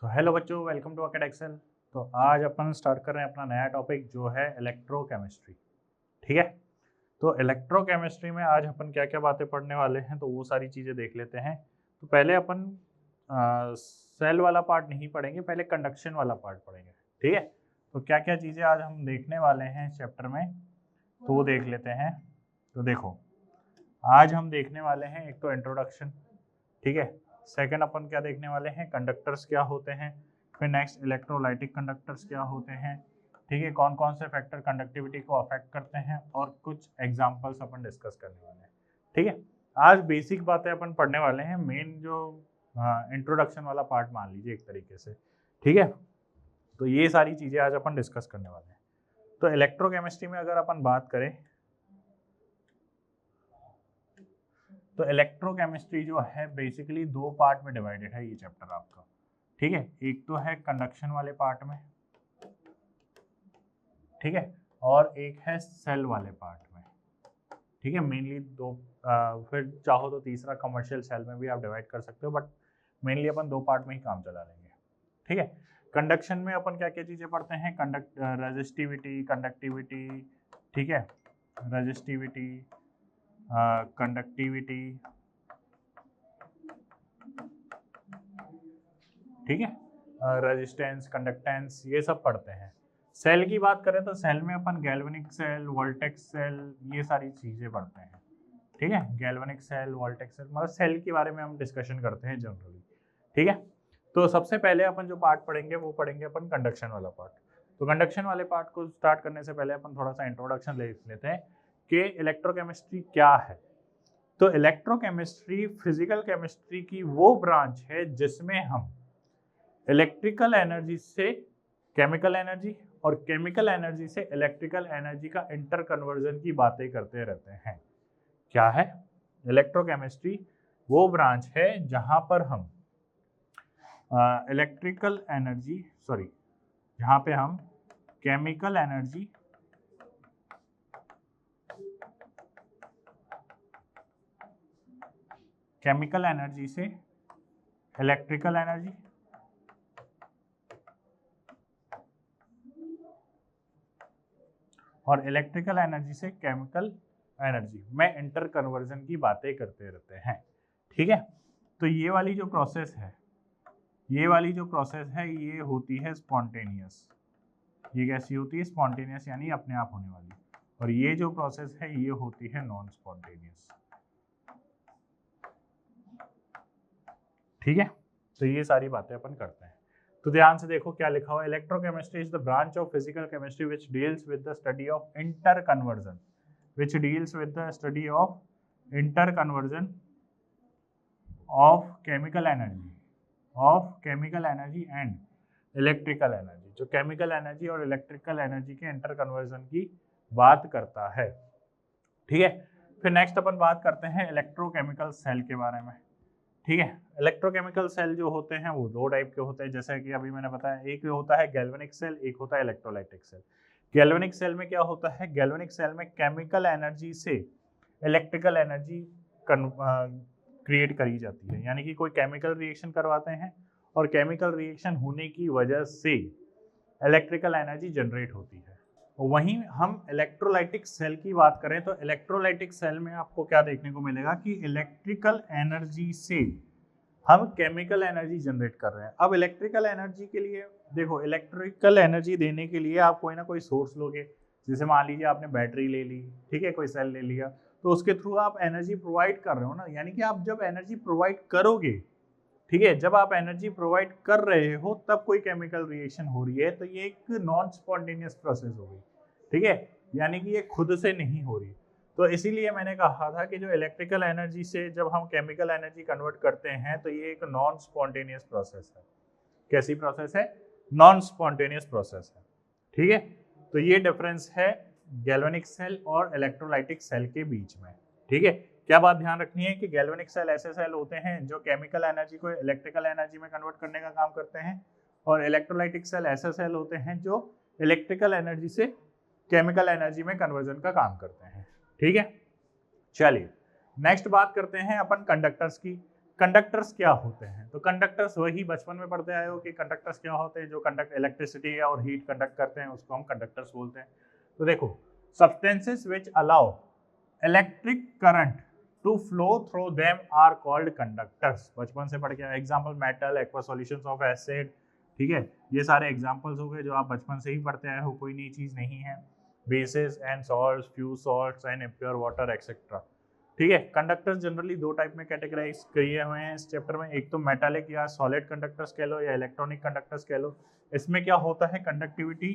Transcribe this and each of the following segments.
Hello बच्चों, welcome to अकेड Excel. तो आज अपन स्टार्ट कर रहे हैं अपना नया टॉपिक जो है इलेक्ट्रोकेमिस्ट्री। ठीक है। तो इलेक्ट्रोकेमिस्ट्री में आज अपन क्या क्या बातें पढ़ने वाले हैं तो वो सारी चीज़ें देख लेते हैं। तो पहले अपन सेल वाला पार्ट नहीं पढ़ेंगे, पहले कंडक्शन वाला पार्ट पढ़ेंगे। ठीक है। तो क्या क्या चीज़ें आज हम देखने वाले हैं इस चैप्टर में तो वो देख लेते हैं। तो देखो, आज हम देखने वाले हैं एक तो इंट्रोडक्शन। ठीक है। सेकंड अपन क्या देखने वाले हैं, कंडक्टर्स क्या होते हैं। फिर नेक्स्ट इलेक्ट्रोलाइटिक कंडक्टर्स क्या होते हैं। ठीक है, कौन कौन से फैक्टर कंडक्टिविटी को अफेक्ट करते हैं और कुछ एग्जांपल्स अपन डिस्कस करने वाले हैं। ठीक है। आज बेसिक बातें अपन पढ़ने वाले हैं, मेन जो इंट्रोडक्शन वाला पार्ट मान लीजिए एक तरीके से। ठीक है। तो ये सारी चीज़ें आज अपन डिस्कस करने वाले हैं। तो इलेक्ट्रोकेमिस्ट्री में अगर अपन बात करें तो इलेक्ट्रोकेमिस्ट्री जो है बेसिकली दो पार्ट में डिवाइडेड है ये चैप्टर आपका। ठीक है। एक तो है कंडक्शन वाले पार्ट में, ठीक है, और एक है सेल वाले पार्ट में। ठीक है। मेनली दो, फिर चाहो तो तीसरा कमर्शियल सेल में भी आप डिवाइड कर सकते हो, बट मेनली अपन दो पार्ट में ही काम चला लेंगे। ठीक है। कंडक्शन में अपन क्या क्या चीज़ें पढ़ते हैं, रजिस्टिविटी, कंडक्टिविटी। ठीक है, रजिस्टिविटी, कंडक्टिविटी। ठीक है, रेजिस्टेंस, कंडक्टेंस, ये सब पढ़ते हैं। सेल की बात करें तो सेल में अपन गैल्वेनिक सेल, वोल्टेक्स सेल, ये सारी चीज़ें पढ़ते हैं। ठीक है, गैल्वेनिक सेल, वोल्टेक्स सेल, मतलब सेल के बारे में हम डिस्कशन करते हैं जनरली। ठीक है। तो सबसे पहले अपन जो पार्ट पढ़ेंगे वो पढ़ेंगे अपन कंडक्शन वाला पार्ट। तो कंडक्शन वाले पार्ट को स्टार्ट करने से पहले अपन थोड़ा सा इंट्रोडक्शन ले लेते हैं कि इलेक्ट्रोकेमिस्ट्री क्या है। तो इलेक्ट्रोकेमिस्ट्री फिजिकल केमिस्ट्री की वो ब्रांच है जिसमें हम इलेक्ट्रिकल एनर्जी से केमिकल एनर्जी और केमिकल एनर्जी से इलेक्ट्रिकल एनर्जी का इंटर कन्वर्जन की बातें करते रहते हैं। क्या है इलेक्ट्रोकेमिस्ट्री? वो ब्रांच है जहां पर हम इलेक्ट्रिकल एनर्जी, सॉरी, जहां पे हम केमिकल एनर्जी से इलेक्ट्रिकल एनर्जी और इलेक्ट्रिकल एनर्जी से केमिकल एनर्जी में इंटर कन्वर्जन की बातें करते रहते हैं। ठीक है। तो ये वाली जो प्रोसेस है, ये होती है स्पॉन्टेनियस। ये कैसी होती है? स्पॉन्टेनियस, यानी अपने आप होने वाली। और ये जो प्रोसेस है ये होती है नॉन स्पॉन्टेनियस। ठीक है। तो ये सारी बातें अपन करते हैं। तो ध्यान से देखो क्या लिखा हुआ है, electrochemistry is the branch of physical chemistry which deals with the study of inter conversion, of chemical energy and electrical energy, जो केमिकल एनर्जी और इलेक्ट्रिकल एनर्जी के इंटर कन्वर्जन की बात करता है। ठीक है। फिर नेक्स्ट अपन बात करते हैं इलेक्ट्रोकेमिकल सेल के बारे में। ठीक है। इलेक्ट्रोकेमिकल सेल जो होते हैं वो दो टाइप के होते हैं, जैसे कि अभी मैंने बताया, एक होता है गैल्वेनिक सेल, एक होता है इलेक्ट्रोलाइटिक सेल। गैल्वेनिक सेल में क्या होता है, गैल्वेनिक सेल में केमिकल एनर्जी से इलेक्ट्रिकल एनर्जी क्रिएट करी जाती है, यानी कि कोई केमिकल रिएक्शन करवाते हैं और केमिकल रिएक्शन होने की वजह से इलेक्ट्रिकल एनर्जी जनरेट होती है। वहीं हम इलेक्ट्रोलाइटिक सेल की बात करें तो इलेक्ट्रोलाइटिक सेल में आपको क्या देखने को मिलेगा कि इलेक्ट्रिकल एनर्जी से हम केमिकल एनर्जी जनरेट कर रहे हैं। अब इलेक्ट्रिकल एनर्जी के लिए देखो, इलेक्ट्रिकल एनर्जी देने के लिए आप कोई ना कोई सोर्स लोगे, जैसे मान लीजिए आपने बैटरी ले ली, ठीक है, कोई सेल ले लिया, तो उसके थ्रू आप एनर्जी प्रोवाइड कर रहे हो ना, यानी कि आप जब एनर्जी प्रोवाइड करोगे, ठीक है, जब आप एनर्जी प्रोवाइड कर रहे हो तब कोई केमिकल रिएक्शन हो रही है, तो ये एक नॉन स्पॉन्टेनियस प्रोसेस हो गई। ठीक है, यानी कि ये खुद से नहीं हो रही। तो इसीलिए मैंने कहा था कि जो इलेक्ट्रिकल एनर्जी से जब हम केमिकल एनर्जी कन्वर्ट करते हैं तो ये एक नॉन स्पॉन्टेनियस प्रोसेस है। कैसी प्रोसेस है? नॉन स्पॉन्टेनियस प्रोसेस है। ठीक है। तो ये डिफरेंस है गैल्वेनिक सेल और इलेक्ट्रोलाइटिक सेल के बीच में। ठीक है। क्या बात ध्यान रखनी है कि गैल्वेनिक सेल ऐसे सेल होते हैं जो केमिकल एनर्जी को इलेक्ट्रिकल एनर्जी में कन्वर्ट करने का काम करते हैं, और इलेक्ट्रोलाइटिक सेल ऐसे सेल होते हैं जो इलेक्ट्रिकल एनर्जी से केमिकल एनर्जी में कन्वर्जन का काम करते हैं। ठीक है। चलिए नेक्स्ट बात करते हैं अपन कंडक्टर्स की। कंडक्टर्स क्या होते हैं? तो कंडक्टर्स वही बचपन में पढ़ते आए हो कि कंडक्टर्स क्या होते हैं, जो कंडक्ट इलेक्ट्रिसिटी और हीट कंडक्ट करते हैं उसको हम कंडक्टर्स बोलते हैं। तो देखो, substances which allow electric current to flow through them are called conductors. बचपन से पढ़ के example metal, aqua solutions of acid, ठीक है, ये सारे एग्जांपल्स हो गए जो आप बचपन से ही पढ़ते आए हो, कोई नई चीज नहीं है। Basis and salts, few salts and impure water etcetera. ठीक है, कंडक्टर्स जनरली दो टाइप में कैटेगराइज किए हुए हैं इस चैप्टर में। एक तो मेटालिक या सॉलिड कंडक्टर्स कह लो या इलेक्ट्रॉनिक कंडक्टर्स कह लो। इसमें क्या होता है, conductivity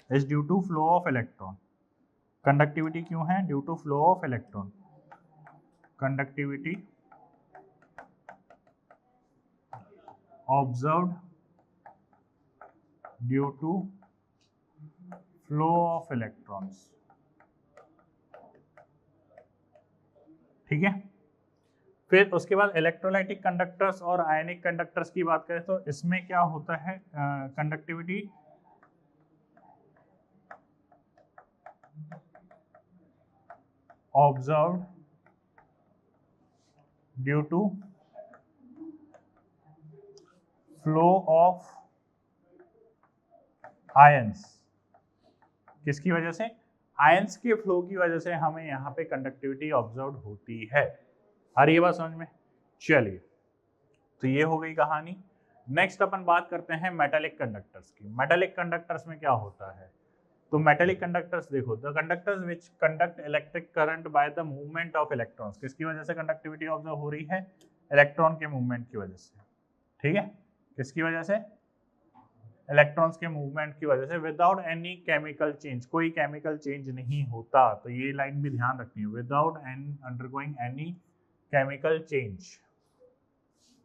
is due to flow of electron. Conductivity क्यों है? Due to flow of electron. Conductivity observed due to flow of electrons. ठीक है, फिर उसके बाद इलेक्ट्रोलाइटिक कंडक्टर्स और आयनिक कंडक्टर्स की बात करें तो इसमें क्या होता है, conductivity observed due to flow of ions. किसकी वजह से? आयंस के फ्लो की वजह से हमें यहाँ पे कंडक्टिविटी ऑब्जर्व होती है। आ रही है बात समझ में? चलिए, तो ये हो गई कहानी। नेक्स्ट अपन बात करते हैं मेटालिक कंडक्टर्स की। मेटालिक कंडक्टर्स में क्या होता है? तो मेटालिक कंडक्टर्स देखो, the conductors which conduct electric current by the movement of electrons. किसकी वजह से कंडक्टिविटी ऑब्जर्व हो रही है? इलेक्ट्रॉन के मूवमेंट की वजह से। ठीक है, किसकी वजह से? इलेक्ट्रॉन्स के मूवमेंट की वजह से। विदाउट एनी केमिकल चेंज, कोई केमिकल चेंज नहीं होता, तो ये लाइन भी ध्यान रखनी है, without undergoing any chemical change.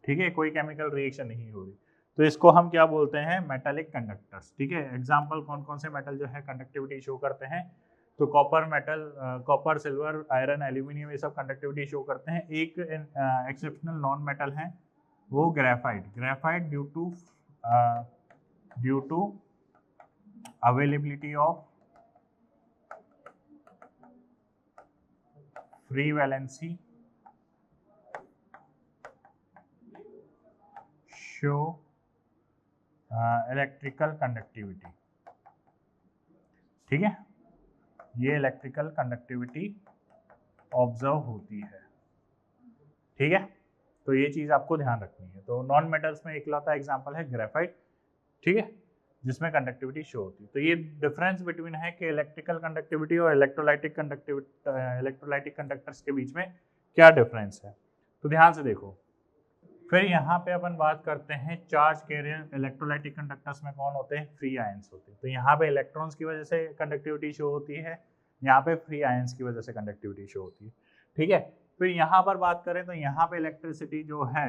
ठीक है, कोई केमिकल रिएक्शन नहीं हो रही, तो इसको हम क्या बोलते हैं? Metallic conductors. ठीक है, एग्जांपल कौन कौन से मेटल जो है कंडक्टिविटी शो करते हैं? तो copper metal, copper, silver, iron, aluminium, ये सब कंडक्टिविटी शो करते हैं। एक एक्सेप्शनल नॉन मेटल है वो graphite. Graphite due to availability of free valency show electrical conductivity. ठीक है, ये इलेक्ट्रिकल कंडक्टिविटी ऑब्जर्व होती है। ठीक है, तो ये चीज आपको ध्यान रखनी है। तो नॉन मेटल्स में इकलौता एग्जांपल है ग्रेफाइट, ठीक है, जिसमें कंडक्टिविटी शो होती है। तो ये डिफरेंस बिटवीन है कि इलेक्ट्रिकल कंडक्टिविटी और इलेक्ट्रोलाइटिक कंडक्टर्स के बीच में क्या डिफरेंस है, तो ध्यान से देखो। फिर यहाँ पे अपन बात करते हैं चार्ज कैरियर। इलेक्ट्रोलाइटिक कंडक्टर्स में कौन होते हैं? फ्री आयंस होते हैं। तो यहाँ पे इलेक्ट्रॉन्स की वजह से कंडक्टिविटी शो होती है, यहाँ पे फ्री आयंस की वजह से कंडक्टिविटी शो होती है। ठीक है, फिर यहाँ पर बात करें तो यहाँ पे इलेक्ट्रिसिटी जो है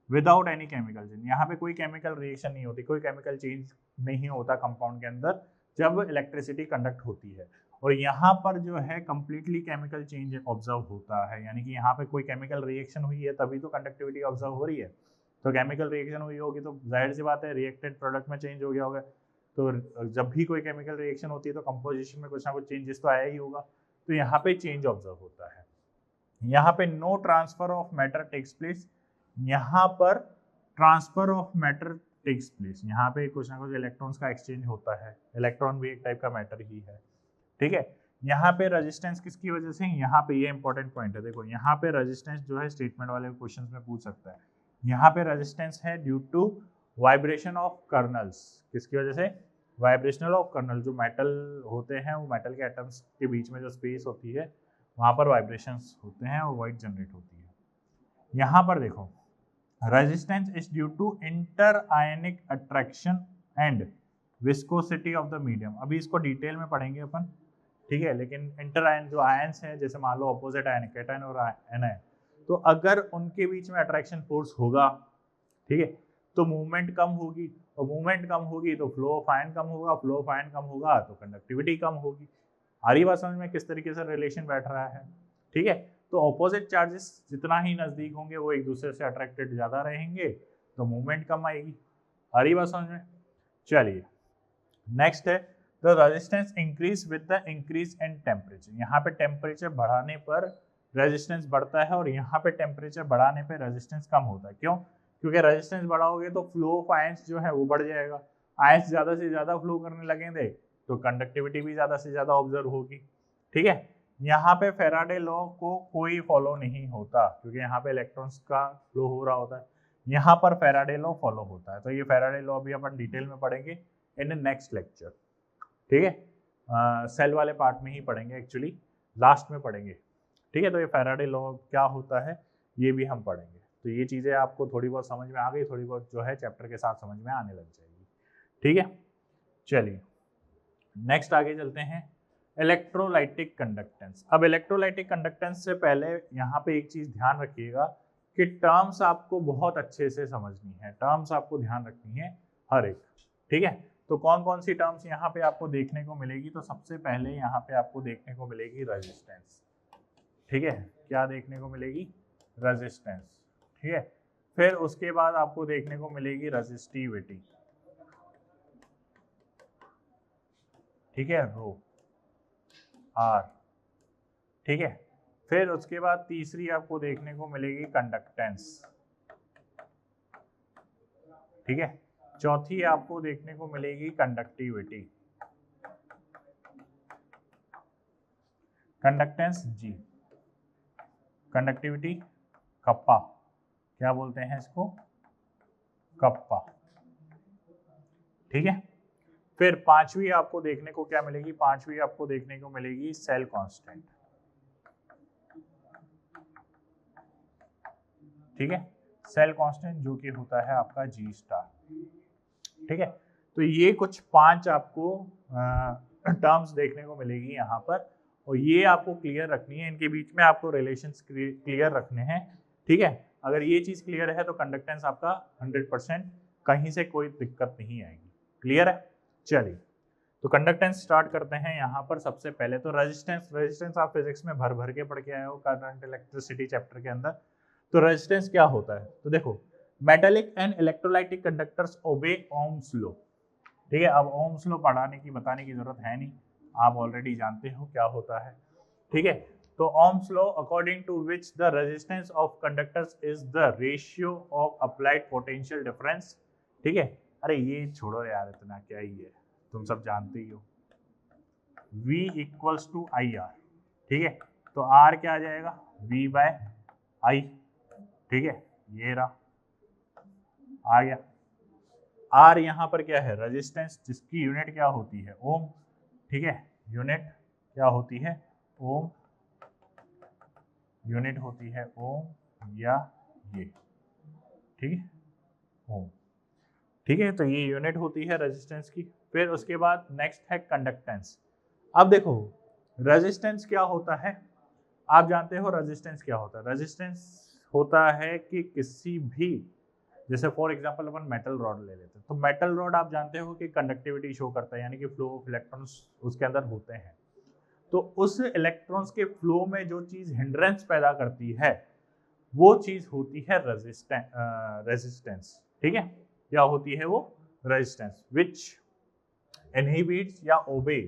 विदाउट एनी केमिकल चेंज, यहाँ पे कोई केमिकल रिएक्शन नहीं होती, कोई केमिकल चेंज नहीं होता कंपाउंड के अंदर जब इलेक्ट्रिसिटी कंडक्ट होती है। और यहाँ पर जो है कंप्लीटली केमिकल चेंज ऑब्जर्व होता है, यानी कि यहाँ पे कोई केमिकल रिएक्शन हुई है तभी तो कंडक्टिविटी ऑब्जर्व हो रही है। तो केमिकल रिएक्शन हुई होगी तो जाहिर सी बात है रिएक्टेड प्रोडक्ट में चेंज हो गया होगा। तो जब भी कोई केमिकल रिएक्शन होती है तो कंपोजिशन में कुछ ना कुछ चेंजेस तो आया ही होगा, तो यहाँ पे चेंज ऑब्जर्व होता है। यहाँ पे no transfer of matter takes place. यहाँ पर transfer of matter takes place, यहाँ पे कुछ ना कुछ इलेक्ट्रॉन्स का एक्सचेंज होता है। इलेक्ट्रॉन भी एक टाइप का मैटर ही है। ठीक है, यहाँ पे रेजिस्टेंस किसकी वजह से? यहाँ पे ये इंपॉर्टेंट पॉइंट है, देखो यहाँ पे रेजिस्टेंस जो है स्टेटमेंट वाले क्वेश्चंस में पूछ सकता है। यहाँ पे रेजिस्टेंस है due to vibration of kernels. किसकी वजह से? Vibrational of kernel. जो मेटल होते हैं वो मेटल के एटम्स के बीच में जो स्पेस होती है वहाँ पर वाइब्रेशंस होते हैं और वाइट जनरेट होती है। यहाँ पर देखो resistance is due to inter ionic attraction and viscosity of the medium. अभी इसको डिटेल में पढ़ेंगे अपन, ठीक है, लेकिन इंटर आयन जो आयंस हैं, जैसे मान लो ऑपोजिट आयन कैटायन और एनायन, तो अगर उनके बीच में अट्रैक्शन फोर्स होगा, ठीक है, तो मूवमेंट कम होगी, और मूवमेंट कम होगी तो फ्लो ऑफ आयन कम होगा, फ्लो ऑफ आयन कम होगा तो कंडक्टिविटी कम होगी। आ रही बात समझ में किस तरीके से रिलेशन बैठ रहा है? ठीक है, तो ऑपोजिट चार्जेस जितना ही नजदीक होंगे वो एक दूसरे से अट्रैक्टेड ज्यादा रहेंगे, तो मूवमेंट कम आएगी। आ रही बात समझ में? चलिए नेक्स्ट है the resistance increase with the increase in temperature. यहाँ पे टेम्परेचर बढ़ाने पर रेजिस्टेंस बढ़ता है और यहाँ पे टेम्परेचर बढ़ाने पे रेजिस्टेंस कम होता है। क्यों? क्योंकि रेजिस्टेंस बढ़ाओगे तो फ्लो ऑफ आयंस जो है वो बढ़ जाएगा, आयंस ज़्यादा से ज़्यादा फ्लो करने लगेंगे तो कंडक्टिविटी भी ज़्यादा से ज़्यादा ऑब्जर्व होगी। ठीक है, यहाँ पे फैराडे लॉ को कोई फॉलो नहीं होता क्योंकि यहाँ पे इलेक्ट्रॉन्स का फ्लो हो रहा होता है, यहाँ पर फैराडे लॉ फॉलो होता है। तो ये फैराडे लॉ भी अपन डिटेल में पढ़ेंगे इन नेक्स्ट लेक्चर। ठीक है, सेल वाले पार्ट में ही पढ़ेंगे, एक्चुअली लास्ट में पढ़ेंगे। ठीक है, तो ये फैराडे लॉ क्या होता है ये भी हम पढ़ेंगे। तो ये चीज़ें आपको थोड़ी बहुत समझ में आ गई, थोड़ी बहुत जो है चैप्टर के साथ समझ में आने लग जाएगी। ठीक है, चलिए नेक्स्ट आगे चलते हैं, इलेक्ट्रोलाइटिक कंडक्टेंस। अब इलेक्ट्रोलाइटिक कंडक्टेंस से पहले यहाँ पे एक चीज़ ध्यान रखिएगा कि टर्म्स आपको बहुत अच्छे से समझनी है, टर्म्स आपको ध्यान रखनी है हर एक। ठीक है, तो कौन कौन सी टर्म्स यहाँ पे आपको देखने को मिलेगी? तो सबसे पहले यहाँ पे आपको देखने को मिलेगी रेजिस्टेंस। ठीक है, क्या देखने को मिलेगी? रेजिस्टेंस। ठीक है, फिर उसके बाद आपको देखने को मिलेगी रेजिस्टिविटी। ठीक है, रो आर। ठीक है, फिर उसके बाद तीसरी आपको देखने को मिलेगी कंडक्टेंस। ठीक है, चौथी आपको देखने को मिलेगी कंडक्टिविटी, कंडक्टेंस जी, कंडक्टिविटी कप्पा, क्या बोलते हैं इसको? कप्पा। ठीक है, फिर पांचवी आपको देखने को क्या मिलेगी? पांचवी आपको देखने को मिलेगी सेल कांस्टेंट। ठीक है, सेल कांस्टेंट जो कि होता है आपका जी स्टार। ठीक है, तो ये कुछ पांच आपको टर्म्स देखने को मिलेगी यहाँ पर, और ये आपको क्लियर रखनी है, इनके बीच में आपको रिलेशंस क्लियर रखने हैं। ठीक है, अगर ये चीज क्लियर है तो कंडक्टेंस आपका 100%, कहीं से कोई दिक्कत नहीं आएगी। क्लियर है? चलिए, तो कंडक्टेंस स्टार्ट करते हैं यहाँ पर। सबसे पहले तो रेजिस्टेंस, रेजिस्टेंस आप फिजिक्स में भर भर के पढ़ के आए हो करंट इलेक्ट्रिसिटी चैप्टर के अंदर। तो रेजिस्टेंस क्या होता है? तो देखो, metallic and electrolytic conductors obey Ohm's law. ठीक है, अब ओम्स लॉ पढ़ाने की बताने की जरूरत है नहीं, आप ऑलरेडी जानते हो क्या होता है। ठीक है, तो Ohm's law according to which the resistance of conductors is the ratio of applied potential difference. ठीक है, अरे ये छोड़ो यार, इतना क्या ही है, तुम सब जानते ही हो। V equals to I R. ठीक है, तो R क्या आ जाएगा? V by I. ठीक है, ये रहा, आ गया। R यहाँ पर क्या है? रेजिस्टेंस, जिसकी यूनिट क्या होती है? ओम। ठीक है, यूनिट क्या होती है? ओम, यूनिट होती है ओम या ये। ठीक है, ओम। ठीक है, तो ये यूनिट होती है रेजिस्टेंस की। फिर उसके बाद नेक्स्ट है कंडक्टेंस। अब देखो, रेजिस्टेंस क्या होता है? आप जानते हो रेजिस्टेंस क्या होता है? रेजिस्टेंस होता है कि किसी भी, जैसे for example upon metal rod ले लेते हैं, तो मेटल रॉड आप जानते हो कि कंडक्टिविटी शो करता है, यानी कि फ्लो ऑफ इलेक्ट्रॉन्स उसके अंदर होते हैं। तो उस इलेक्ट्रॉन्स के फ्लो में जो चीज हिंड्रेंस पैदा करती है वो चीज होती है रेजिस्टेंस। ठीक है, क्या होती है वो? रेजिस्टेंस, विच इनहिबिट्स या ओबे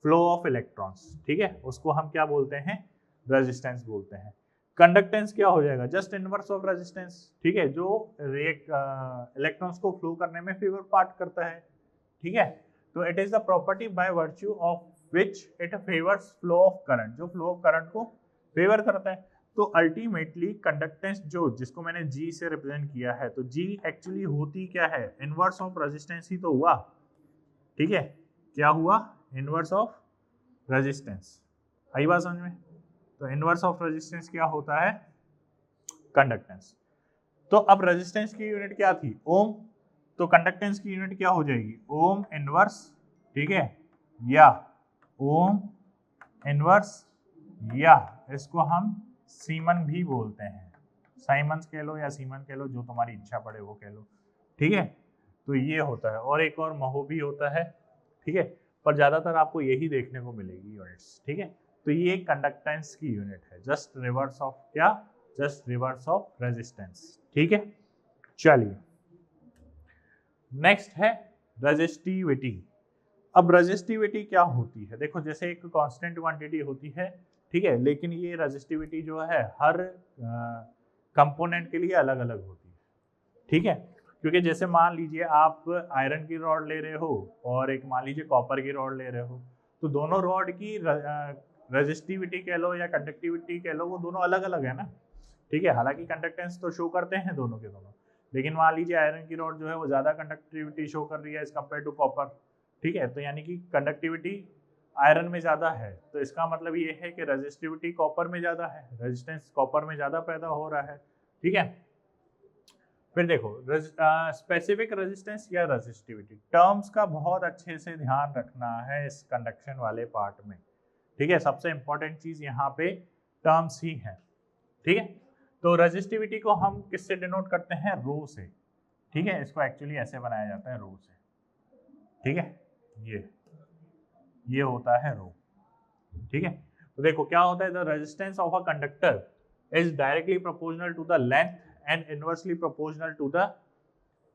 फ्लो ऑफ इलेक्ट्रॉन्स। ठीक है, उसको हम क्या बोलते हैं? रेजिस्टेंस बोलते हैं। कंडक्टेंस क्या हो जाएगा? Just inverse of resistance. ठीक है, जो इलेक्ट्रॉन्स को फ्लो करने में फेवर पार्ट करता है। ठीक है, तो it is the property by virtue of which it favours flow of current, जो फ्लो ऑफ करंट को फेवर करता है। तो अल्टीमेटली कंडक्टेंस जो, जिसको मैंने G से रिप्रेजेंट किया है, तो G एक्चुअली होती क्या है? इनवर्स ऑफ रेजिस्टेंस ही तो हुआ। ठीक है, क्या हुआ? Inverse of resistance. आई बात समझ में? तो इनवर्स ऑफ रेजिस्टेंस क्या होता है? कंडक्टेंस। तो अब रेजिस्टेंस की यूनिट क्या थी? ओम। तो कंडक्टेंस की यूनिट क्या हो जाएगी? Ohm inverse. ठीक है, या ओम इनवर्स, या इसको हम सीमन भी बोलते हैं, साइमन्स कह लो या सीमन कह लो, जो तुम्हारी इच्छा पड़े वो कह लो। ठीक है, तो ये होता है, और एक और महो भी होता है। ठीक है, पर ज्यादातर आपको यही देखने को मिलेगी यूनिट्स। ठीक है, तो ये कंडक्टेंस की यूनिट है, जस्ट रिवर्स ऑफ क्या? Just reverse of resistance. ठीक है, चलिए नेक्स्ट है रेजिस्टिविटी। अब रेजिस्टिविटी क्या होती है? देखो, जैसे एक कांस्टेंट क्वांटिटी होती है ठीक है, लेकिन ये रेजिस्टिविटी जो है हर कंपोनेंट के लिए अलग अलग होती है, ठीक है। क्योंकि जैसे मान लीजिए आप आयरन की रॉड ले रहे हो और एक मान लीजिए कॉपर की रॉड ले रहे हो, तो दोनों रॉड की रेजिस्टिविटी कह लो या कंडक्टिविटी कह लो, वो दोनों अलग अलग है ना, ठीक है। हालांकि कंडक्टेंस तो शो करते हैं दोनों के दोनों, लेकिन मान लीजिए आयरन की रॉड जो है वो ज़्यादा कंडक्टिविटी शो कर रही है एज कम्पेयर टू कॉपर, ठीक है। तो यानी कि कंडक्टिविटी आयरन में ज़्यादा है, तो इसका मतलब ये है कि रेजिस्टिविटी कॉपर में ज़्यादा है, रेजिस्टेंस कॉपर में ज़्यादा पैदा हो रहा है, ठीक है। फिर देखो स्पेसिफिक रेजिस्टेंस या रेजिस्टिविटी टर्म्स का बहुत अच्छे से ध्यान रखना है इस कंडक्शन वाले पार्ट में, ठीक है। सबसे इंपॉर्टेंट चीज यहाँ पे टर्म्स ही है, ठीक है। तो रेजिस्टिविटी को हम किससे डिनोट करते हैं, रो से, ठीक है। इसको एक्चुअली ऐसे बनाया जाता है रो से, ठीक है। ये होता है रो, ठीक है। तो देखो क्या होता है, the resistance of a conductor is directly proportional to the length and inversely proportional to the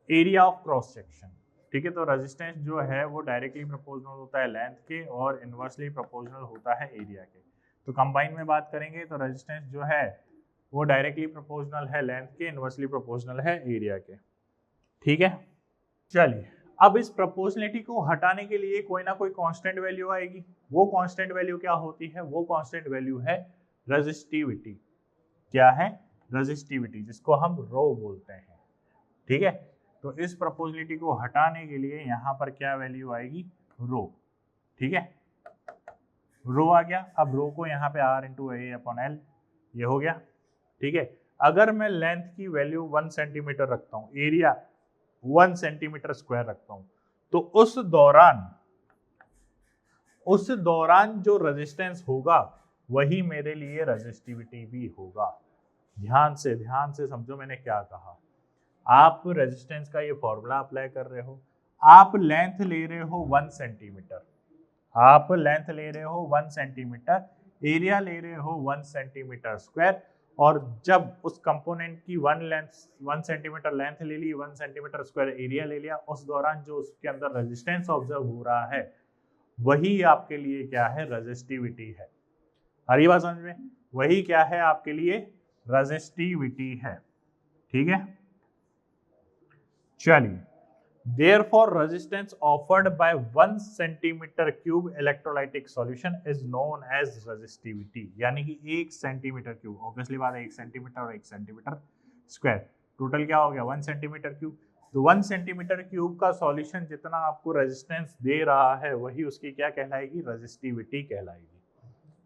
area of cross section, ठीक है। तो रेजिस्टेंस जो है वो डायरेक्टली प्रोपोर्शनल होता है लेंथ के और इनवर्सली प्रोपोर्शनल होता है एरिया के। तो कंबाइन में बात करेंगे तो रेजिस्टेंस जो है वो डायरेक्टली प्रोपोर्शनल है लेंथ के, इनवर्सली प्रोपोर्शनल है एरिया के, ठीक है। चलिए अब इस प्रोपोर्शनलिटी को हटाने के लिए कोई ना कोई कांस्टेंट वैल्यू आएगी। वो कांस्टेंट वैल्यू क्या होती है, वो कांस्टेंट वैल्यू है रेजिस्टिविटी। क्या है, रेजिस्टिविटी, जिसको हम रो बोलते हैं, ठीक है। तो इस प्रोपोर्शनलिटी को हटाने के लिए यहाँ पर क्या वैल्यू आएगी, रो, ठीक है। रो आ गया। अब रो को यहाँ पे R इंटू ए अपॉन एल, ये हो गया, ठीक है। अगर मैं लेंथ की वैल्यू 1 सेंटीमीटर रखता हूँ, एरिया 1 सेंटीमीटर स्क्वायर रखता हूँ, तो उस दौरान जो रेजिस्टेंस होगा वही मेरे लिए रेजिस्टिविटी भी होगा। ध्यान से समझो मैंने क्या कहा। आप रेजिस्टेंस का ये फॉर्मूला अप्लाई कर रहे हो, आप लेंथ ले रहे हो 1 सेंटीमीटर, आप लेंथ ले रहे हो 1 सेंटीमीटर, एरिया ले रहे हो 1 सेंटीमीटर स्क्वायर, और जब उस कंपोनेंट की 1 सेंटीमीटर लेंथ ले ली, 1 सेंटीमीटर स्क्वायर एरिया ले लिया, उस दौरान जो उसके अंदर रेजिस्टेंस ऑब्जर्व हो रहा है वही आपके लिए क्या है, रेजिस्टिविटी है। हरी बात समझ में, वही क्या है आपके लिए, रेजिस्टिविटी है, ठीक है। चलिए, therefore resistance offered by 1 centimetre cube electrolytic solution is known as resistivity, यानी कि 1 सेंटीमीटर क्यूब, ऑब्वियसली बात है 1 सेंटीमीटर और 1 सेंटीमीटर स्क्वायर, टोटल क्या हो गया 1 सेंटीमीटर क्यूब। तो 1 सेंटीमीटर क्यूब का सॉल्यूशन जितना आपको रेजिस्टेंस दे रहा है वही उसकी क्या कहलाएगी, रेजिस्टिविटी कहलाएगी,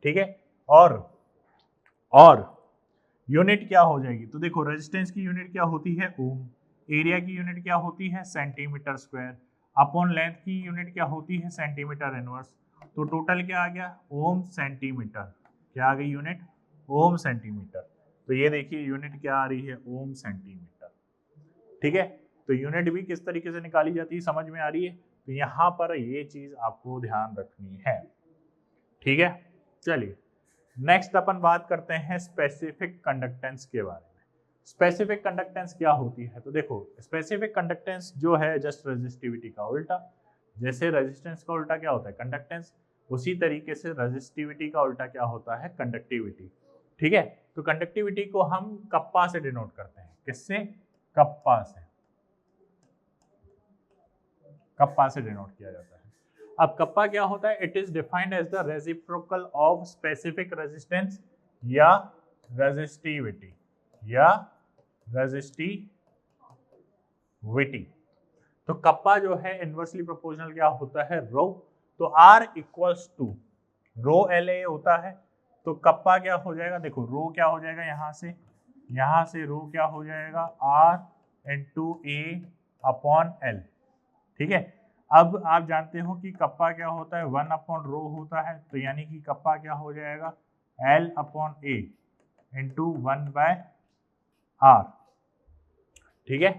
ठीक है। और यूनिट क्या हो जाएगी, तो देखो रेजिस्टेंस की यूनिट क्या होती है, ओम, एरिया की यूनिट क्या होती है, सेंटीमीटर स्क्वायर, अपॉन लेंथ की यूनिट क्या होती है, सेंटीमीटर इनवर्स। तो टोटल क्या आ गया, ओम सेंटीमीटर, क्या आ गई यूनिट, ओम सेंटीमीटर। तो ये देखिए यूनिट क्या आ रही है, ओम सेंटीमीटर, ठीक है। तो यूनिट भी किस तरीके से निकाली जाती है समझ में आ रही है। तो यहाँ पर ये चीज आपको ध्यान रखनी है, ठीक है। चलिए नेक्स्ट अपन बात करते हैं स्पेसिफिक कंडक्टेंस के बारे में। स्पेसिफिक कंडक्टेंस क्या होती है, तो देखो स्पेसिफिक कंडक्टेंस जो है जस्ट रेजिस्टिविटी का उल्टा। जैसे रेजिस्टेंस का उल्टा क्या होता है, कंडक्टेंस, उसी तरीके से रेजिस्टिविटी का उल्टा क्या होता है, कंडक्टिविटी, ठीक है। तो कंडक्टिविटी को हम कप्पा से डिनोट करते हैं, किससे, कप्पा से, कप्पा से डिनोट किया जाता है। अब कप्पा क्या होता है, it is defined as the reciprocal of specific resistance या रेजिस्टिविटी, या रेजिस्टिविटी। तो कप्पा जो है इनवर्सली प्रोपोर्शनल क्या होता है, रो। तो R equals to rho LA होता है। तो कप्पा क्या हो जाएगा, देखो रो क्या हो जाएगा, यहाँ से रो क्या हो जाएगा, R into A upon L, ठीक है। अब आप जानते हो कि कप्पा क्या होता है, 1 अपॉन रो होता है, तो यानी कि कप्पा क्या हो जाएगा, L upon A into 1 by R, ठीक है।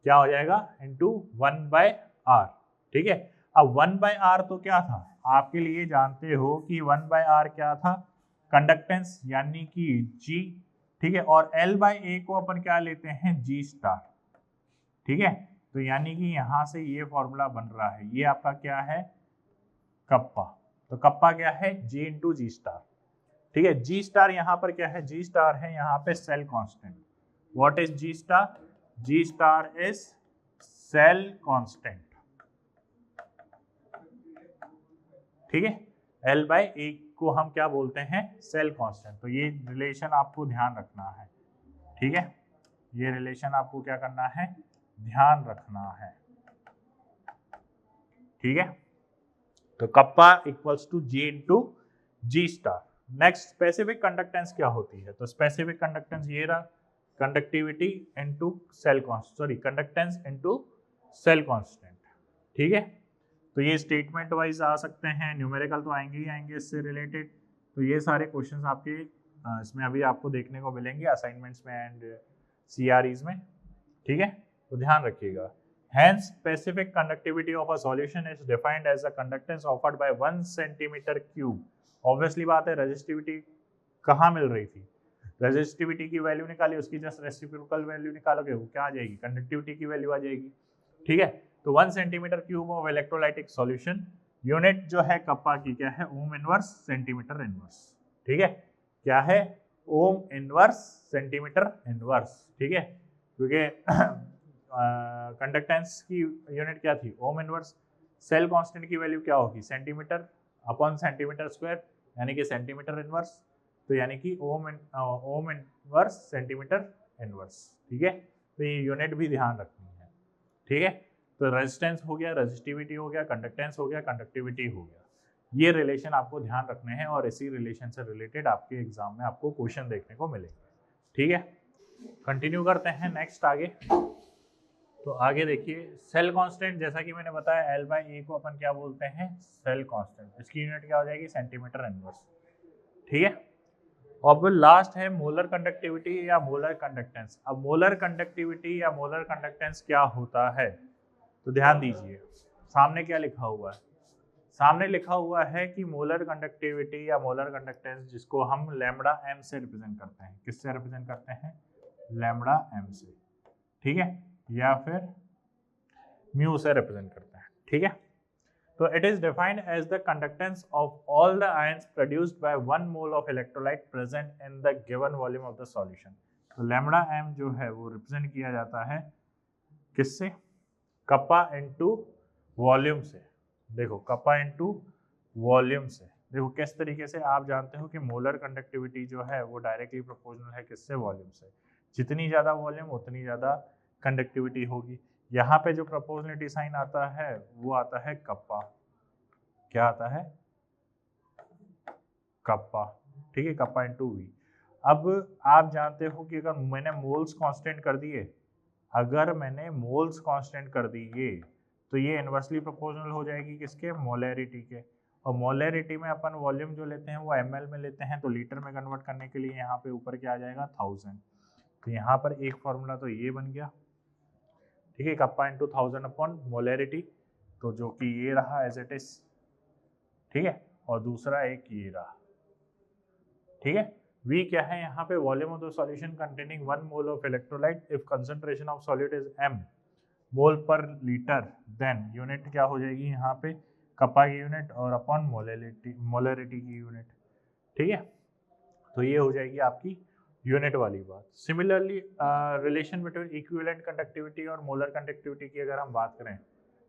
क्या हो जाएगा, इंटू 1 बाय R, ठीक है। अब 1 बाय R तो क्या था, आपके लिए जानते हो कि 1 बाय R क्या था, कंडक्टेंस यानी कि G, ठीक है। और L बाय A को अपन क्या लेते हैं, G स्टार, ठीक है। तो यानी कि यहां से ये फॉर्मूला बन रहा है, ये आपका क्या है, कप्पा। तो कप्पा क्या है, G इंटू जी स्टार। ठीक है। जी स्टार यहाँ पर क्या है, जी स्टार है यहाँ पे cell constant. What is G star? G star is cell constant, ठीक है। L बाई ए को हम क्या बोलते हैं, सेल कांस्टेंट। तो ये रिलेशन आपको ध्यान रखना है, ठीक है। ये रिलेशन आपको क्या करना है, ध्यान रखना है, ठीक है। तो kappa equals to G into G star. Next specific conductance क्या होती है? तो स्पेसिफिक कंडक्टेंस ये रहा, conductivity into cell constant, sorry conductance into cell constant, ठीक है। तो ये स्टेटमेंट वाइज आ सकते हैं, न्यूमेरिकल तो आएंगे ही आएंगे इससे रिलेटेड। तो ये सारे क्वेश्चंस आपके इसमें अभी आपको देखने को मिलेंगे असाइनमेंट्स में एंड CREs में, ठीक है। तो ध्यान रखिएगा। Hence, specific conductivity of a solution is defined as the conductance offered by 1 centimeter cube. Obviously बात है, रेजिस्टिविटी कहाँ मिल रही थी, रेजिस्टिविटी की वैल्यू निकाली, उसकी जस्ट रेसिप्रोकल वैल्यू निकालोगे, वो क्या आ जाएगी, कंडक्टिविटी की वैल्यू आ जाएगी, ठीक है। तो 1 centimetre cube of electrolytic solution, unit जो है कप्पा की क्या है, ओम इनवर्स सेंटीमीटर इनवर्स, ठीक है। क्या है, ओम इनवर्स सेंटीमीटर इनवर्स, ठीक है। क्योंकि कंडक्टेंस की यूनिट क्या थी, ओम इनवर्स। सेल कांस्टेंट की वैल्यू क्या होगी, सेंटीमीटर अपॉन सेंटीमीटर स्क्वायर, यानी कि सेंटीमीटर इनवर्स। तो यानी कि ओम इनवर्स सेंटीमीटर इनवर्स, ठीक है। तो ये यूनिट भी ध्यान रखनी है, ठीक है। तो रेजिस्टेंस हो गया, रेजिस्टिविटी हो गया, कंडक्टेंस हो गया, कंडक्टिविटी हो गया। ये रिलेशन आपको ध्यान रखने हैं और इसी रिलेशन से रिलेटेड आपके एग्जाम में आपको क्वेश्चन देखने को मिलेंगे, ठीक है। कंटिन्यू करते हैं नेक्स्ट आगे। तो आगे देखिए, सेल कांस्टेंट, जैसा कि मैंने बताया L बाई ए को अपन क्या बोलते हैं, सेल कांस्टेंट। इसकी यूनिट क्या हो जाएगी, सेंटीमीटर इनवर्स, ठीक है। अब लास्ट है मोलर कंडक्टिविटी या मोलर कंडक्टेंस। अब मोलर कंडक्टिविटी या मोलर कंडक्टेंस क्या होता है, तो ध्यान दीजिए, सामने क्या लिखा हुआ है, सामने लिखा हुआ है कि मोलर कंडक्टिविटी या मोलर कंडक्टेंस, जिसको हम लैम्बडा एम से रिप्रेजेंट करते हैं, किससे रिप्रेजेंट करते हैं, लैम्बडा एम से, ठीक है, या फिर म्यू से रिप्रेजेंट करते हैं, ठीक है। तो it is defined as the conductance of all the ions produced by 1 mole of electrolyte present in the given volume of the solution. तो लैम्बडा एम जो है वो रिप्रेजेंट किया जाता है किससे, कप्पा इनटू वॉल्यूम से। देखो कप्पा इनटू वॉल्यूम से, देखो किस तरीके से, आप जानते हो कि मोलर कंडक्टिविटी जो है वो डायरेक्टली प्रोपोर्शनल है किससे, वॉल्यूम से। जितनी ज़्यादा वॉल्यूम उतनी ज़्यादा कंडक्टिविटी होगी। यहाँ पे जो प्रोपोर्शनलिटी साइन आता है वो आता है कप्पा, क्या आता है, कप्पा, ठीक है, कप्पा इनटू वी। अब आप जानते हो कि अगर मैंने मोल्स कांस्टेंट कर दिए, अगर मैंने मोल्स कांस्टेंट कर दिए तो ये इनवर्सली प्रोपोर्शनल हो जाएगी किसके, मोलैरिटी के। और मोलैरिटी में अपन वॉल्यूम जो लेते हैं वो ml में लेते हैं, तो लीटर में कन्वर्ट करने के लिए यहाँ पे ऊपर क्या आ जाएगा, 1000। तो यहाँ पर एक फॉर्मूला तो ये बन गया, ठीक है, कप्पा इंटू 1000 अपॉन मोलैरिटी, तो जो कि ये रहा एज इट इज, ठीक है। और दूसरा एक ये रहा, ठीक है। V क्या है यहाँ पे, volume of the solution containing 1 mole of electrolyte if concentration of solute is m मोल पर लीटर, देन यूनिट क्या हो जाएगी यहाँ पे, कप्पा की यूनिट और अपॉन मोलैरिटी की यूनिट, ठीक है। तो ये हो जाएगी आपकी यूनिट वाली बात। Similarly relation between equivalent conductivity और मोलर कंडक्टिविटी की अगर हम बात करें,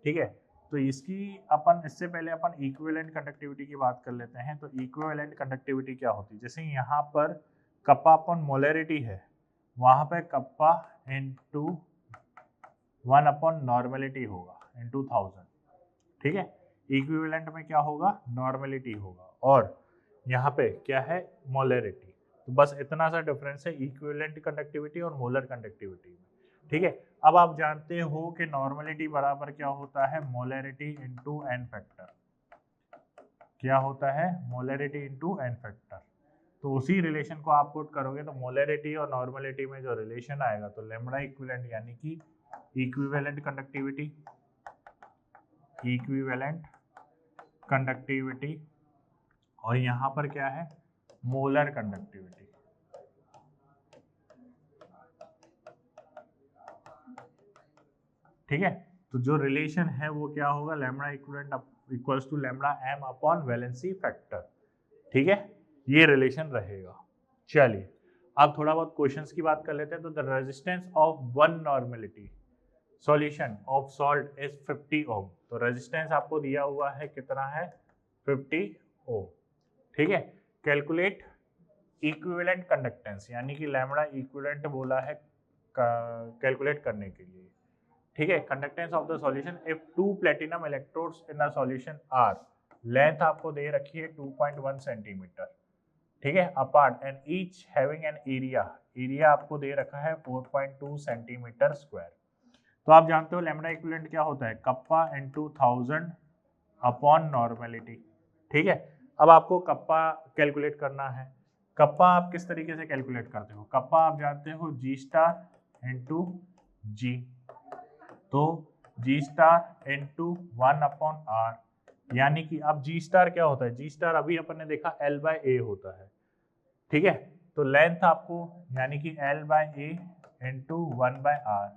ठीक है, तो इसकी अपन इससे पहले अपन इक्विवेलेंट कंडक्टिविटी की बात कर लेते हैं। तो इक्विवेलेंट कंडक्टिविटी क्या होती है, जैसे यहाँ पर कप्पा अपॉन मोलैरिटी है, वहाँ पे कप्पा इंटू 1 अपॉन नॉर्मेलिटी होगा इंटू 1000, ठीक है। इक्विवेलेंट में क्या होगा, नॉर्मेलिटी होगा, और यहाँ पे क्या है, मोलैरिटी। तो बस इतना सा डिफरेंस है इक्विवेलेंट कंडक्टिविटी और मोलर कंडक्टिविटी में, ठीक है। अब आप जानते हो कि नॉर्मेलिटी बराबर क्या होता है, मोलैरिटी इंटू एन फैक्टर, क्या होता है, मोलैरिटी इंटू एन फैक्टर। तो उसी रिलेशन को आप पुट करोगे तो मोलैरिटी और नॉर्मेलिटी में जो रिलेशन आएगा, तो लैम्बडा इक्विवेलेंट यानी कि इक्विवेलेंट कंडक्टिविटी, इक्विवेलेंट कंडक्टिविटी, और यहाँ पर क्या है, मोलर कंडक्टिविटी, ठीक है। तो जो रिलेशन है वो क्या होगा, lambda equivalent equals to lambda M upon valency factor, ठीक है। ये रिलेशन रहेगा। चलिए अब थोड़ा बहुत क्वेश्चंस की बात कर लेते हैं। तो the resistance of one normality solution of salt is 50 ओम। तो रेजिस्टेंस आपको दिया हुआ है कितना है, 50 ओम। ठीक है, कैलकुलेट इक्विवेलेंट कंडक्टेंस, यानी कि लैम्बडा इक्विवेलेंट बोला है कैलकुलेट करने के लिए। ठीक है, conductance of the solution if two platinum electrodes in a solution are, length आपको दे रखी है 2.1 सेंटीमीटर, ठीक है, apart and each having an area आपको दे रखा है 4.2 सेंटीमीटर स्क्वायर। तो आप जानते हो लैम्बडा इक्विवेलेंट क्या होता है, कप्पा इनटू 1000 अपॉन नॉर्मेलिटी। ठीक है, अब आपको कप्पा कैलकुलेट करना है। कप्पा आप किस तरीके से कैलकुलेट करते हो, कप्पा आप जानते हो जी स्टार इंटू जी, तो जी स्टार इंटू 1 अपॉन आर, यानी कि अब जी स्टार क्या होता है, जी स्टार अभी अपन ने देखा L बाय ए होता है। ठीक है, तो लेंथ आपको यानी कि L by A into 1 by R,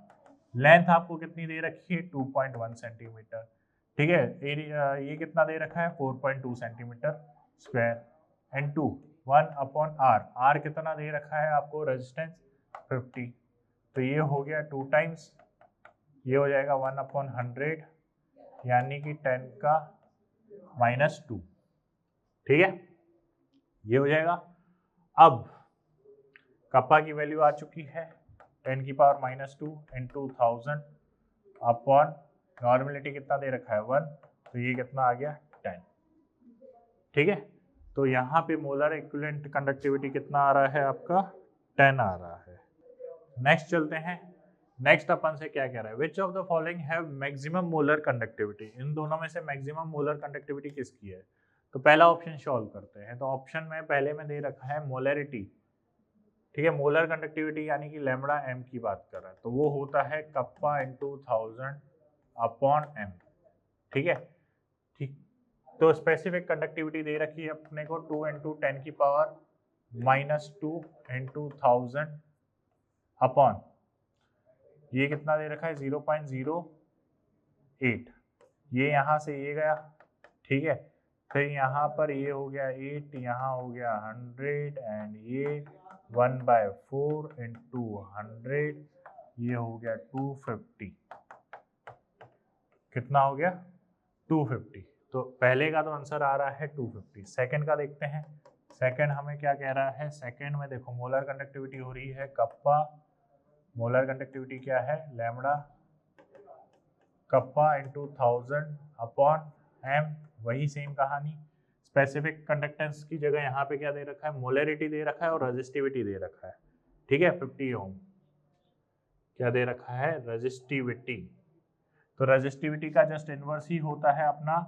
length आपको कितनी दे रखी है 2.1 सेंटीमीटर। ठीक है, एरिया ये कितना दे रखा है 4.2 centimetre square, and to 1 upon R, R कितना दे रखा है आपको रेजिस्टेंस 50, तो ये हो गया 2 टाइम्स, ये हो जाएगा 1 अपॉन 100, यानी कि 10 का -2। ठीक है, ये हो जाएगा। अब कप्पा की वैल्यू आ चुकी है 10 की पावर -2 इंटू 1000 अपॉन नॉर्मेलिटी कितना दे रखा है 1, तो ये कितना आ गया 10। ठीक है, तो यहाँ पे मोलर इक्विवेलेंट कंडक्टिविटी कितना आ रहा है आपका 10 आ रहा है। नेक्स्ट चलते हैं, नेक्स्ट अपन से क्या कह रहा है, which of the following have maximum molar conductivity, इन दोनों में से मैक्सिमम मोलर कंडक्टिविटी किसकी है। तो पहला ऑप्शन सॉल्व करते हैं। तो ऑप्शन में पहले में दे रखा है मोलरिटी, ठीक है, मोलर कंडक्टिविटी यानी कि लैम्बडा एम की बात कर रहा है, तो वो होता है कप्पा इंटू 1000 अपॉन एम। ठीक है, ठीक, तो स्पेसिफिक कंडक्टिविटी दे रखी है अपने को 2 इंटू 10 की पावर -2 इंटू 1000 अपॉन, ये कितना दे रखा है 0.08, ये यहाँ से ये गया, ठीक है, फिर यहाँ पर ये हो गया 8, यहाँ हो गया 100 एंड ये 1/4 इंटू 100, ये हो गया 250, कितना हो गया 250। तो पहले का तो आंसर आ रहा है 250। सेकंड का देखते हैं, सेकंड हमें क्या कह रहा है, सेकंड में देखो मोलर कंडक्टिविटी हो रही है कप्पा, मोलर कंडक्टिविटी क्या है lambda kappa into 1000 upon M, वही सेम कहानी। स्पेसिफिक कंडक्टेंस की जगह यहाँ पे क्या दे रखा है, मोलरिटी दे रखा है और रेजिस्टिविटी दे रखा है। ठीक है, 50 ओम क्या दे रखा है रेजिस्टिविटी, तो रेजिस्टिविटी का जस्ट इनवर्स ही होता है अपना,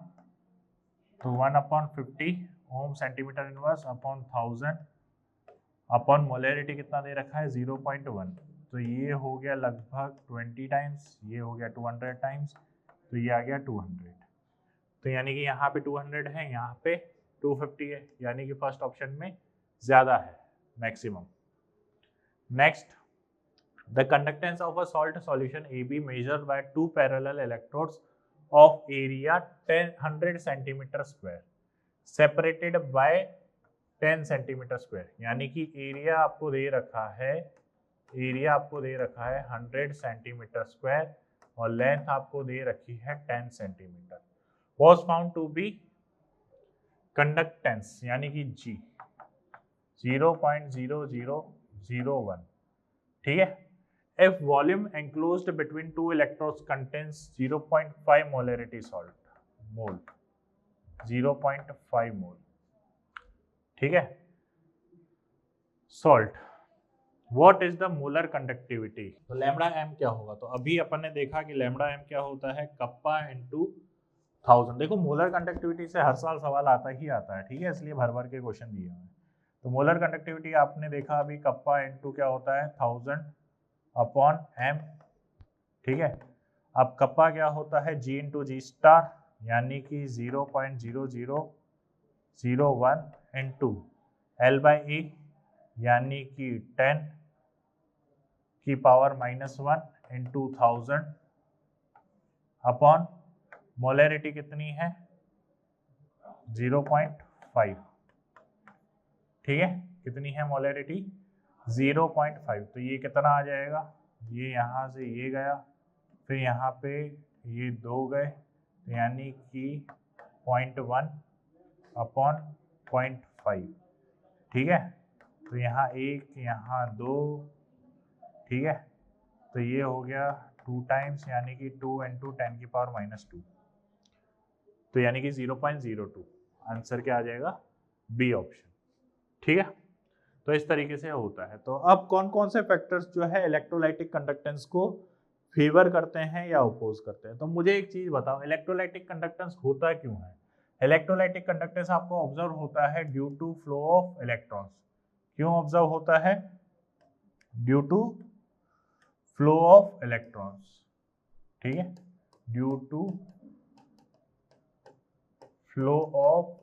तो 1/50 ohm centimetre inverse upon 1000 upon molarity कितना दे रखा है 0.1, तो ये हो गया लगभग 20 टाइम्स, ये हो गया 200 टाइम्स, तो ये आ गया 200। तो यानी कि यहाँ पे 200 है, यहाँ पे 250 है, यानी कि फर्स्ट ऑप्शन में ज़्यादा है maximum. Next, the conductance of a salt solution AB measured by 2 parallel electrodes of area 100 centimetre square separated by 10 centimetre square, यानी कि एरिया आपको दे रखा है, एरिया आपको दे रखा है 100 सेंटीमीटर स्क्वायर और लेंथ आपको दे रखी है 10 centimetre, was found to be conductance यानी कि G 0.0001। ठीक है, if volume enclosed between two electrodes contains 0.5 molarity salt, mole 0.5 मोल, ठीक है, salt, what is the molar conductivity, तो लैम्बडा एम क्या होगा, तो अभी अपन ने देखा कि लैम्बडा एम क्या होता है कप्पा इंटू 1000। देखो मोलर कंडक्टिविटी से हर साल सवाल आता ही आता है, ठीक है, इसलिए भर भर के क्वेश्चन दिए हुए हैं। तो मोलर कंडक्टिविटी आपने देखा अभी कप्पा इंटू क्या होता है 1000 अपॉन एम, ठीक है, अब कप्पा क्या होता है जी इंटू जी स्टार, यानी कि 0.0001 इंटू एल बाई ई, यानी कि 10 की पावर -1 इंटू 1000 अपॉन मोलरिटी कितनी है 0.5, ठीक है, कितनी है मोलैरिटी 0.5, तो ये कितना आ जाएगा, ये यहाँ से ये गया, फिर यहाँ पे ये 2 गए, यानी कि 0.1 अपॉन 0.5, ठीक है, तो यहाँ 1 यहाँ 2, ठीक है, तो ये हो गया 2 टाइम्स, यानी कि 2 × 10⁻², तो यानी कि 0.02, आंसर क्या आ जाएगा, बी ऑप्शन, ठीक है। तो इस तरीके से होता है। तो अब कौन कौन से फैक्टर्स जो है इलेक्ट्रोलाइटिक कंडक्टेंस को फेवर करते हैं या अपोज करते हैं। तो मुझे एक चीज बताओ, इलेक्ट्रोलाइटिक कंडक्टेंस होता क्यों है। इलेक्ट्रोलाइटिक कंडक्टेंस आपको ऑब्जर्व होता है due to flow of electrons. क्यों ऑब्जर्व होता है, due to flow of electrons, ठीक है, due to flow of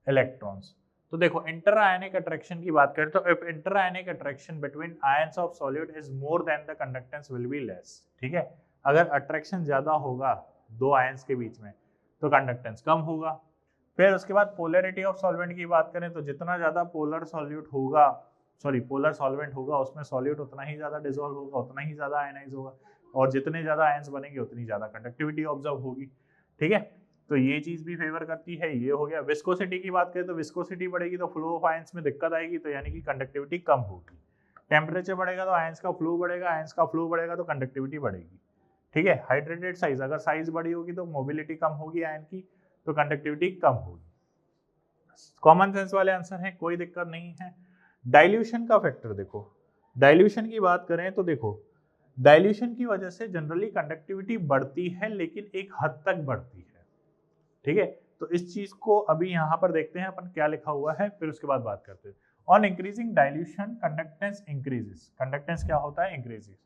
electrons. तो देखो इंटर आयनिक अट्रैक्शन की बात करें तो if inter ionic attraction between ions of solid is more than the conductance will be less, ठीक है, अगर अट्रैक्शन ज्यादा होगा दो आयंस के बीच में तो कंडक्टेंस कम होगा। फिर उसके बाद पोलैरिटी ऑफ सॉल्वेंट की बात करें तो जितना ज्यादा पोलर सॉल्यूट होगा, पोलर सॉल्वेंट होगा उसमें सॉल्यूट उतना ही ज्यादा डिसॉल्व होगा, उतना ही ज्यादा आयनाइज होगा, और जितने ज्यादा आयंस बनेंगे उतनी ज्यादा कंडक्टिविटी ऑब्जर्व होगी, ठीक है। तो ये चीज भी फेवर करती है। ये हो गया। विस्कोसिटी की बात करें तो विस्कोसिटी बढ़ेगी तो फ्लो ऑफ आयंस में दिक्कत आएगी, तो यानी कि कंडक्टिविटी कम होगी। टेम्परेचर बढ़ेगा तो आयंस का फ्लो बढ़ेगा, आयंस का फ्लो बढ़ेगा तो कंडक्टिविटी बढ़ेगी, ठीक है। हाइड्रेटेड साइज, अगर साइज बड़ी होगी तो मोबिलिटी कम होगी आयन की, तो कंडक्टिविटी कम होगी। कॉमन सेंस वाले आंसर हैं, कोई दिक्कत नहीं है। डाइल्यूशन का फैक्टर देखो, डाइल्यूशन की बात करें तो देखो डाइल्यूशन की वजह से जनरली कंडक्टिविटी बढ़ती है लेकिन एक हद तक बढ़ती है, ठीक है। तो इस चीज को अभी यहाँ पर देखते हैं अपन क्या लिखा हुआ है, फिर उसके बाद बात करते हैं। On increasing dilution conductance increases, conductance क्या होता है, increases.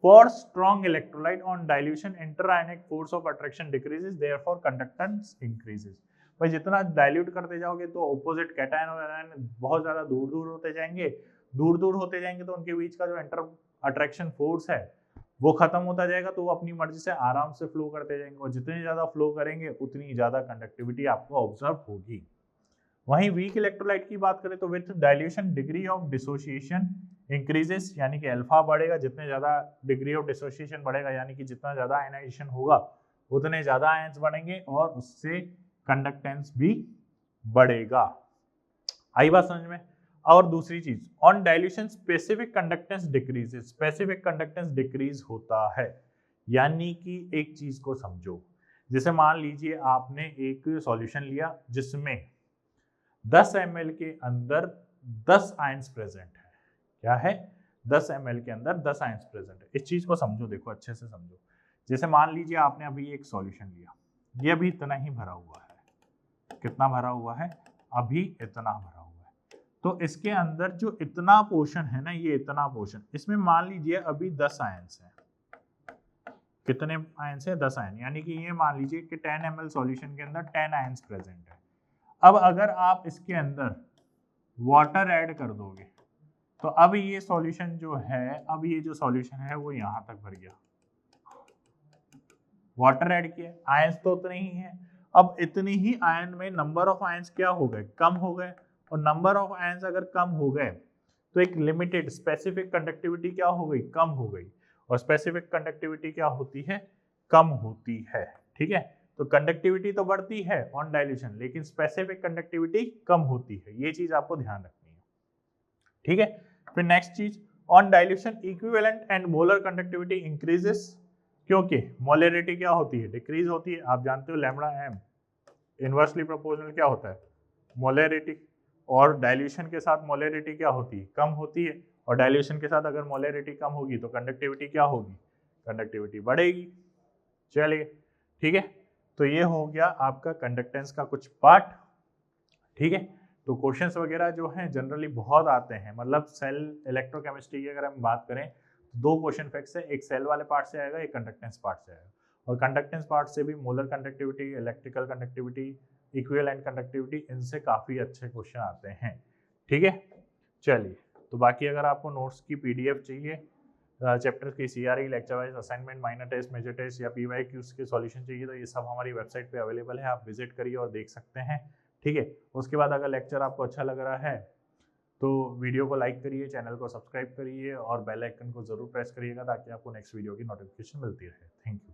For strong electrolyte on dilution interionic force of attraction decreases, therefore conductance increases. भाई जितना डाइल्यूट करते जाओगे तो ऑपोजिट कैटायन और एनायन बहुत ज्यादा दूर दूर होते जाएंगे, दूर दूर होते जाएंगे तो उनके बीच का जो इंटर अट्रैक्शन फोर्स है वो खत्म होता जाएगा, तो वो अपनी मर्जी से आराम से फ्लो करते जाएंगे, और जितनी ज्यादा फ्लो करेंगे उतनी ज्यादा कंडक्टिविटी आपको ऑब्जर्व होगी। वहीं वीक इलेक्ट्रोलाइट की बात करें तो with dilution degree of dissociation increases, यानी कि अल्फा बढ़ेगा, जितने ज्यादा डिग्री ऑफ डिसोसिएशन बढ़ेगा यानी कि जितना ज्यादा आयनाइजेशन होगा उतने ज्यादा आयंस बनेंगे और उससे कंडक्टेंस भी बढ़ेगा। आई बात समझ में। और दूसरी चीज, on dilution specific conductance decreases, specific conductance decrease होता है, यानी कि एक चीज को समझो, जैसे मान लीजिए आपने एक सॉल्यूशन लिया जिसमें 10 ml के अंदर 10 आयंस प्रेजेंट है, क्या है, 10 ml के अंदर 10 आयंस प्रेजेंट है। इस चीज को समझो, देखो अच्छे से समझो। जैसे मान लीजिए आपने अभी एक सॉल्यूशन लिया, ये अभी इतना ही भरा हुआ है, कितना भरा हुआ है, अभी इतना भरा हुआ है, तो इसके अंदर जो इतना पोर्शन है ना, ये इतना पोर्शन, इसमें मान लीजिए अभी 10 आयंस है। कितने आयंस है, 10 आयन, यानी कि ये मान लीजिए कि 10 ml सॉल्यूशन के अंदर 10 आयंस प्रेजेंट है। अब अगर आप इसके अंदर वाटर ऐड कर दोगे तो अब ये सॉल्यूशन जो है, अब ये जो सॉल्यूशन है वो यहां तक भर गया, वाटर ऐड किया, आयंस तो उतने ही है। अब इतनी ही आयन में नंबर ऑफ आयंस क्या हो गए, कम हो गए, और नंबर ऑफ आयंस अगर कम हो गए तो एक लिमिटेड स्पेसिफिक कंडक्टिविटी क्या हो गई, कम हो गई, और स्पेसिफिक कंडक्टिविटी क्या होती है, कम होती है, ठीक है। तो कंडक्टिविटी तो बढ़ती है ऑन डाइल्यूशन, लेकिन स्पेसिफिक कंडक्टिविटी कम होती है, ये चीज आपको ध्यान रखनी है, ठीक है। फिर नेक्स्ट चीज, on dilution equivalent and molar conductivity increases, क्योंकि मोलैरिटी क्या होती है, डिक्रीज होती है। आप जानते हो लैम्डा एम इनवर्सली प्रोपोर्शनल क्या होता है, मोलैरिटी, और डाइल्यूशन के साथ मोलैरिटी क्या होती है, कम होती है, और डाइल्यूशन के साथ अगर मोलैरिटी कम होगी तो कंडक्टिविटी क्या होगी, कंडक्टिविटी बढ़ेगी। चलिए ठीक है, तो ये हो गया आपका कंडक्टेंस का कुछ पार्ट, ठीक है। तो क्वेश्चंस वगैरह जो हैं जनरली बहुत आते हैं, मतलब सेल इलेक्ट्रोकेमिस्ट्री की अगर हम बात करें तो 2 क्वेश्चन फिक्स है, एक सेल वाले पार्ट से आएगा, एक कंडक्टेंस पार्ट से आएगा, और कंडक्टेंस पार्ट से भी molar conductivity, electrical conductivity, equivalent conductivity, इनसे काफ़ी अच्छे क्वेश्चन आते हैं, ठीक है। चलिए, तो बाकी अगर आपको नोट्स की PDF चाहिए, चैप्टर की CRE, lecture wise assignment, minor test, major test या PYQs के सॉल्यूशन चाहिए तो ये सब हमारी वेबसाइट पे अवेलेबल है, आप विजिट करिए और देख सकते हैं। ठीक है। उसके बाद अगर लेक्चर आपको अच्छा लग रहा है तो वीडियो को लाइक करिए, चैनल को सब्सक्राइब करिए और बेल आइकन को जरूर प्रेस करिएगा ताकि आपको नेक्स्ट वीडियो की नोटिफिकेशन मिलती रहे। Thank you.